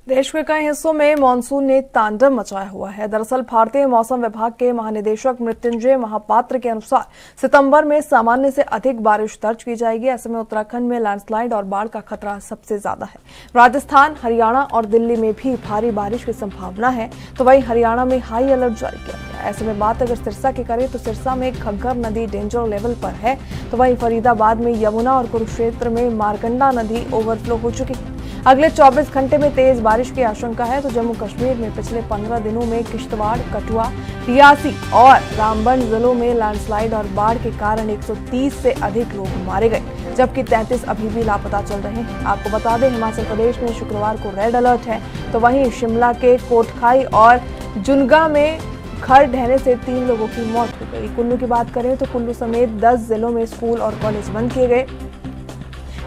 देश के कई हिस्सों में मानसून ने तांडव मचाया हुआ है। दरअसल भारतीय मौसम विभाग के महानिदेशक मृत्युंजय महापात्र के अनुसार सितंबर में सामान्य से अधिक बारिश दर्ज की जाएगी। ऐसे में उत्तराखंड में लैंडस्लाइड और बाढ़ का खतरा सबसे ज्यादा है। राजस्थान, हरियाणा और दिल्ली में भी भारी बारिश की संभावना है, तो वहीं हरियाणा में हाई अलर्ट जारी किया गया। ऐसे में बात अगर सिरसा की करें तो सिरसा में घग्गर नदी डेंजर लेवल पर है, तो वहीं फरीदाबाद में यमुना और कुरुक्षेत्र में मारकंडा नदी ओवरफ्लो हो चुकी है। अगले 24 घंटे में तेज बारिश की आशंका है। तो जम्मू कश्मीर में पिछले 15 दिनों में किश्तवाड़, कठुआ, रियासी और रामबन जिलों में लैंडस्लाइड और बाढ़ के कारण 130 से अधिक लोग मारे गए, जबकि 33 अभी भी लापता चल रहे हैं। आपको बता दें, हिमाचल प्रदेश में शुक्रवार को रेड अलर्ट है, तो वहीं शिमला के कोटखाई और जुनगा में घर ढहने से 3 लोगों की मौत हो गई। कुल्लू की बात करें तो कुल्लू समेत 10 जिलों में स्कूल और कॉलेज बंद किए गए।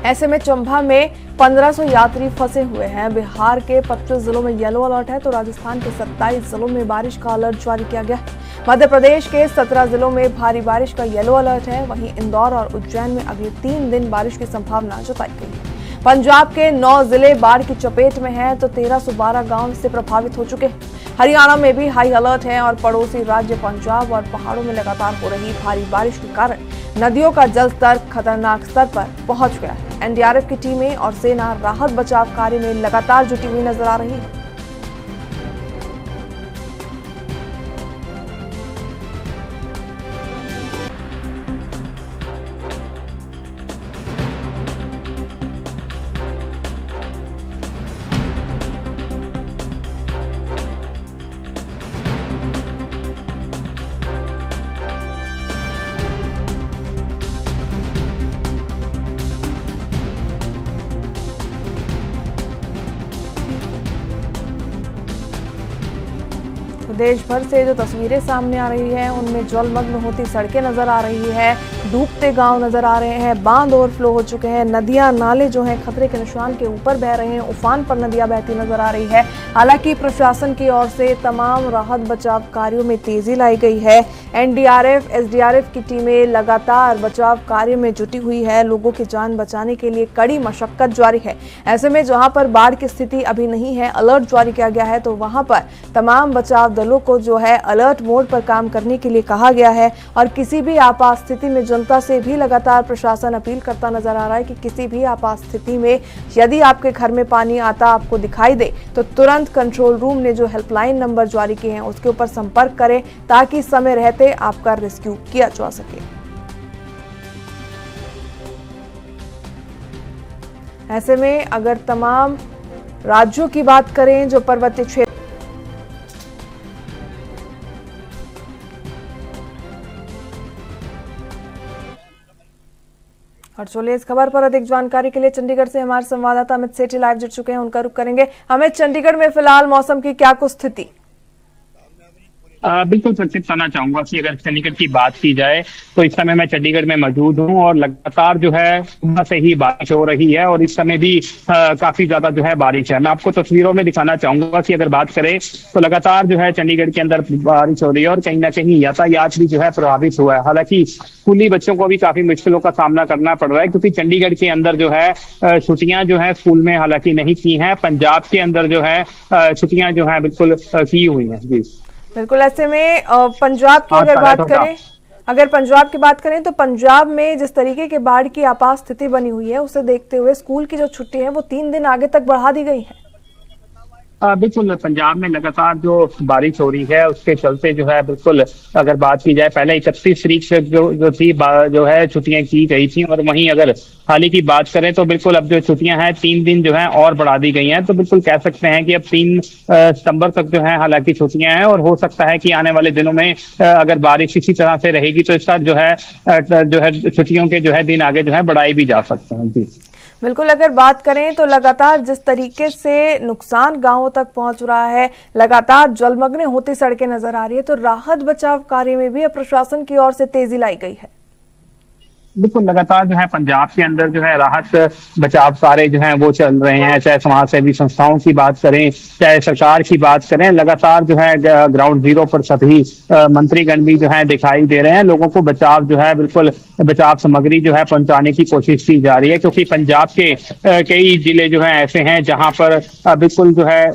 ऐसे में चंबा में 1500 यात्री फंसे हुए हैं। बिहार के 25 जिलों में येलो अलर्ट है, तो राजस्थान के 27 जिलों में बारिश का अलर्ट जारी किया गया है। मध्य प्रदेश के 17 जिलों में भारी बारिश का येलो अलर्ट है। वहीं इंदौर और उज्जैन में अगले 3 दिन बारिश की संभावना जताई गई है। पंजाब के 9 जिले बाढ़ की चपेट में हैं, तो 1312 गांव इससे प्रभावित हो चुके हैं। हरियाणा में भी हाई अलर्ट है और पड़ोसी राज्य पंजाब और पहाड़ों में लगातार हो रही भारी बारिश के कारण नदियों का जलस्तर खतरनाक स्तर पर पहुंच गया है। एनडीआरएफ की टीमें और सेना राहत बचाव कार्य में लगातार जुटी हुई नजर आ रही है। देश भर से जो तस्वीरें सामने आ रही हैं, उनमें जलमग्न होती सड़कें नजर आ रही है, डूबते गांव नजर आ रहे हैं, बांध ओवरफ्लो हो चुके हैं, नदियां नाले जो हैं खतरे के निशान के ऊपर बह रहे हैं, उफान पर नदियां बहती नजर आ रही है। हालांकि प्रशासन की ओर से तमाम राहत बचाव कार्यों में तेजी लाई गई है। एनडीआरएफ, एसडीआरएफ की टीमें लगातार बचाव कार्य में जुटी हुई है। लोगों की जान बचाने के लिए कड़ी मशक्कत जारी है। ऐसे में जहां पर बाढ़ की स्थिति अभी नहीं है, अलर्ट जारी किया गया है, तो वहां पर तमाम बचाव दलों को जो है अलर्ट मोड पर काम करने के लिए कहा गया है। और किसी भी आपात स्थिति में जनता से भी लगातार प्रशासन अपील करता नजर आ रहा है कि किसी भी आपात स्थिति में यदि आपके घर में पानी आता आपको दिखाई दे, तो तुरंत कंट्रोल रूम ने जो हेल्पलाइन नंबर जारी किए हैं उसके ऊपर संपर्क करें, ताकि समय रहते आपका रेस्क्यू किया जा सके। ऐसे में अगर तमाम राज्यों की बात करें जो पर्वतीय क्षेत्र और चलिए इस खबर पर अधिक जानकारी के लिए चंडीगढ़ से हमारे संवाददाता अमित सेठी लाइव जुड़ चुके हैं, उनका रुख करेंगे। अमित, चंडीगढ़ में फिलहाल मौसम की क्या कुछ स्थिति? बिल्कुल सचिन, बताना चाहूंगा कि अगर चंडीगढ़ की बात की जाए तो इस समय मैं चंडीगढ़ में मौजूद हूं और लगातार जो है सुबह से ही बारिश हो रही है और इस समय भी काफी ज्यादा जो है बारिश है। मैं आपको तस्वीरों में दिखाना चाहूंगा कि अगर बात करें तो लगातार जो है चंडीगढ़ के अंदर बारिश हो रही है और कहीं ना कहीं यातायात भी जो है प्रभावित हुआ है। हालांकि स्कूली बच्चों को भी काफी मुश्किलों का सामना करना पड़ रहा है, क्योंकि चंडीगढ़ के अंदर जो है छुट्टियां जो है स्कूल में हालांकि नहीं की हैं। पंजाब के अंदर जो है छुट्टियां जो है बिल्कुल की हुई है। जी बिल्कुल। ऐसे में पंजाब की अगर पंजाब की बात करें तो पंजाब में जिस तरीके के बाढ़ की आपात स्थिति बनी हुई है, उसे देखते हुए स्कूल की जो छुट्टी है वो 3 दिन आगे तक बढ़ा दी गई है। बिल्कुल, पंजाब में लगातार जो बारिश हो रही है उसके चलते जो है बिल्कुल अगर बात की जाए, पहले 31 तारीख से जो थी जो है छुट्टियां की गई थी, और वहीं अगर हाल ही की बात करें तो बिल्कुल अब जो छुट्टियां हैं 3 दिन जो है और बढ़ा दी गई हैं। तो बिल्कुल कह सकते हैं कि अब 3 सितंबर तक जो है हालांकि छुट्टियां हैं और हो सकता है कि आने वाले दिनों में अगर बारिश इसी तरह से रहेगी तो इस साथ जो है छुट्टियों के जो है दिन आगे जो है बढ़ाए भी जा सकते हैं। जी बिल्कुल। अगर बात करें तो लगातार जिस तरीके से नुकसान गांवों तक पहुंच रहा है, लगातार जलमग्न होती सड़कें नजर आ रही है, तो राहत बचाव कार्य में भी प्रशासन की ओर से तेजी लाई गई है। बिल्कुल लगातार जो है पंजाब के अंदर जो है राहत बचाव कार्य जो है वो चल रहे हैं, चाहे समाज सेवी संस्थाओं की बात करें, चाहे सरकार की बात करें। लगातार जो है ग्राउंड जीरो पर सभी मंत्रीगण भी जो है दिखाई दे रहे हैं। लोगों को बचाव जो है बिल्कुल बचाव सामग्री जो है पहुंचाने की कोशिश की जा रही है, क्योंकि पंजाब के कई जिले जो है ऐसे हैं जहां पर बिल्कुल जो है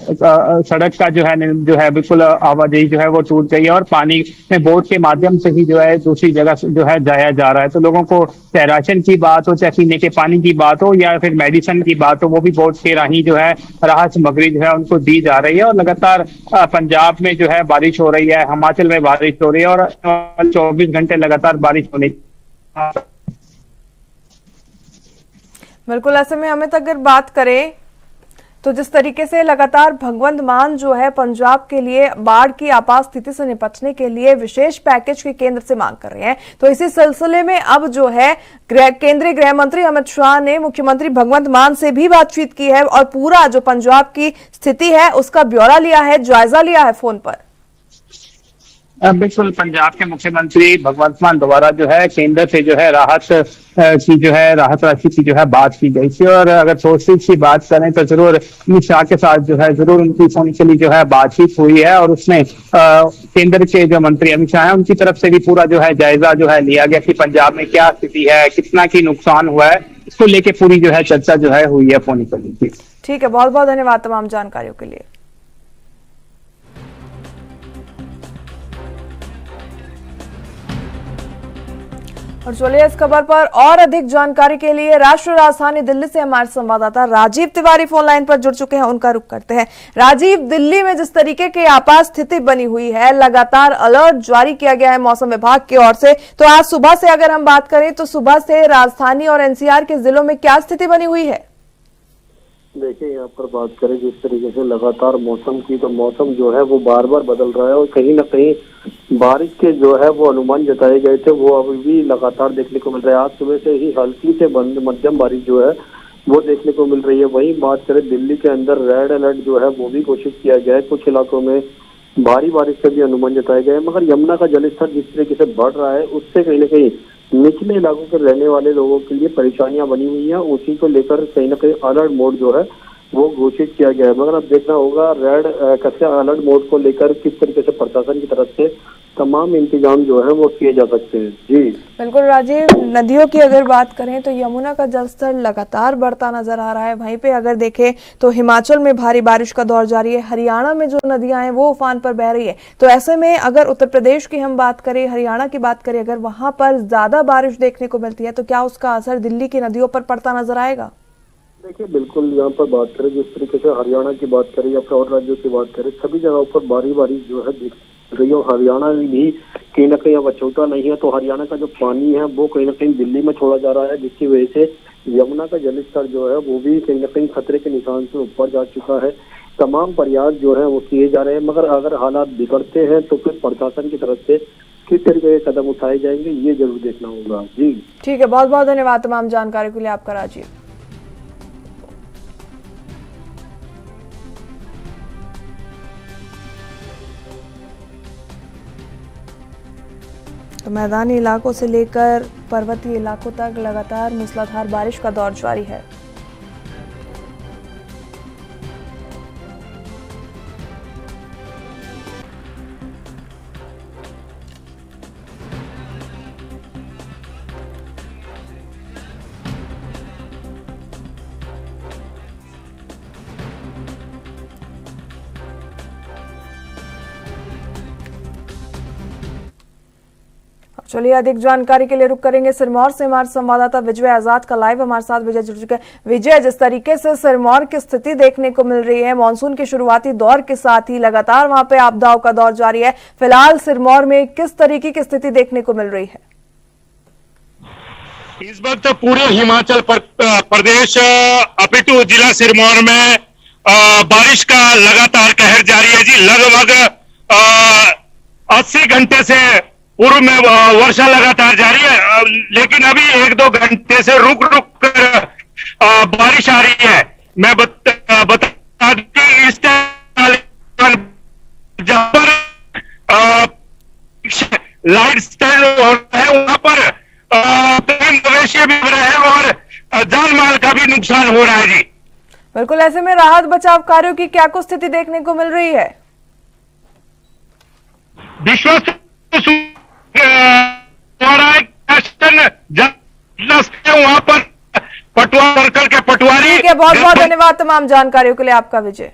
सड़क का जो है बिल्कुल आवाजाही जो है वो टूट गई है और पानी में बोट के माध्यम से ही जो है दूसरी जगह जो है जाया जा रहा है। तो लोगों को चाहे राशन की बात हो, चाहे पीने के पानी की बात हो या फिर मेडिसिन की बात हो, वो भी बोट के राही जो है राहत सामग्री जो है उनको दी जा रही है। और लगातार पंजाब में जो है बारिश हो रही है, हिमाचल में बारिश हो रही है और 24 घंटे लगातार बारिश होने बिल्कुल। ऐसे में अमित अगर बात करें तो जिस तरीके से लगातार भगवंत मान जो है पंजाब के लिए बाढ़ की आपात स्थिति से निपटने के लिए विशेष पैकेज की केंद्र से मांग कर रहे हैं, तो इसी सिलसिले में अब जो है केंद्रीय गृह मंत्री अमित शाह ने मुख्यमंत्री भगवंत मान से भी बातचीत की है और पूरा जो पंजाब की स्थिति है उसका ब्यौरा लिया है, जायजा लिया है फोन पर। बिल्कुल, पंजाब के मुख्यमंत्री भगवंत मान द्वारा जो है केंद्र से जो है राहत की जो है राहत राशि की जो है बात की गई थी। और अगर सोर्सेज की बात करें तो जरूर अमित शाह के साथ जो है जरूर उनकी फोन के लिए जो है बातचीत हुई है और उसमें केंद्र के जो मंत्री अमित शाह है उनकी तरफ से भी पूरा जो है जायजा जो है लिया गया कि पंजाब में क्या स्थिति है, कितना की नुकसान हुआ है, इसको लेके पूरी जो है चर्चा जो है हुई है फोन के लिए। ठीक है, बहुत बहुत धन्यवाद तमाम जानकारियों के लिए। और चलिए इस खबर पर और अधिक जानकारी के लिए राष्ट्रीय राजधानी दिल्ली से हमारे संवाददाता राजीव तिवारी फोन लाइन पर जुड़ चुके हैं, उनका रुख करते हैं। राजीव, दिल्ली में जिस तरीके की आपात स्थिति बनी हुई है, लगातार अलर्ट जारी किया गया है मौसम विभाग की ओर से, तो आज सुबह से अगर हम बात करें तो सुबह से राजधानी और एनसीआर के जिलों में क्या स्थिति बनी हुई है? देखिए, यहाँ पर बात करें जिस तरीके से लगातार मौसम की, तो मौसम जो है वो बार बार बदल रहा है और कहीं ना कहीं बारिश के जो है वो अनुमान जताए गए थे वो अभी भी लगातार देखने को मिल रहा है। आज सुबह से ही हल्की से मध्यम बारिश जो है वो देखने को मिल रही है। वहीं बात करें दिल्ली के अंदर रेड अलर्ट जो है वो भी घोषित किया गया है, कुछ इलाकों में भारी बारिश के भी अनुमान जताए गए हैं। मगर यमुना का जलस्तर जिस तरीके से बढ़ रहा है उससे कहीं ना कहीं निचले इलाकों के रहने वाले लोगों के लिए परेशानियां बनी हुई हैं। उसी को लेकर कहीं ना कहीं अलर्ट मोड जो है वो घोषित किया गया है। मगर अब देखना होगा रेड कैसे अलर्ट मोड को लेकर किस तरीके से प्रशासन की तरफ से तमाम इंतजाम जो है वो किए जा सकते हैं। जी बिल्कुल राजीव, नदियों की अगर बात करें तो यमुना का जलस्तर लगातार बढ़ता नजर आ रहा है। वहीं पे अगर देखें तो हिमाचल में भारी बारिश का दौर जारी है, हरियाणा में जो नदियां हैं वो उफान पर बह रही है। तो ऐसे में अगर उत्तर प्रदेश की हम बात करें, हरियाणा की बात करें, अगर वहां पर ज्यादा बारिश देखने को मिलती है तो क्या उसका असर दिल्ली की नदियों पर पड़ता नजर आएगा? देखिए, बिल्कुल यहाँ पर बात करें जिस तरीके से हरियाणा की बात करें या फिर और राज्यों की बात करें, सभी जगहों पर भारी बारिश जो है दिख रही है। हरियाणा में भी कहीं ना कहीं अब अछूता नहीं है, तो हरियाणा का जो पानी है वो कहीं ना कहीं दिल्ली में छोड़ा जा रहा है, जिसकी वजह से यमुना का जलस्तर जो है वो भी कहीं ना कहीं खतरे के निशान से ऊपर जा चुका है। तमाम प्रयास जो है वो किए जा रहे हैं, मगर अगर हालात बिगड़ते हैं तो फिर प्रशासन की तरफ से किस तरीके के कदम उठाए जाएंगे ये जरूर देखना होगा। जी ठीक है, बहुत बहुत धन्यवाद तमाम जानकारी के लिए आपका राजीव। तो मैदानी इलाकों से लेकर पर्वतीय इलाकों तक लगातार मूसलाधार बारिश का दौर जारी है। चलिए अधिक जानकारी के लिए रुक करेंगे सिरमौर से हमारे संवाददाता विजय आजाद का लाइव हमारे साथ विजय जुड़ चुके हैं। विजय, जिस तरीके से सिरमौर की स्थिति देखने को मिल रही है, मानसून के शुरुआती दौर के साथ ही लगातार वहां पे आपदाओं का दौर जारी है, फिलहाल सिरमौर में किस तरीके की स्थिति देखने को मिल रही है? इस वक्त पूरे हिमाचल प्रदेश अपिटू जिला सिरमौर में बारिश का लगातार कहर जारी है जी। लगभग 80 घंटे से पूर्व में वर्षा लगातार जारी है, लेकिन अभी 1-2 घंटे से रुक रुक कर बारिश आ रही है। मैं बता दूं कि इस जहां पर लाइट स्टैंड है वहां पर बिल्कुल, ऐसे में राहत बचाव कार्यों की क्या कुछ स्थिति देखने को मिल रही है? विश्वस्त वहां पर पटुआ वर्कर के पटवारी। ठीक है, बहुत बहुत धन्यवाद तमाम जानकारियों के लिए आपका विजय।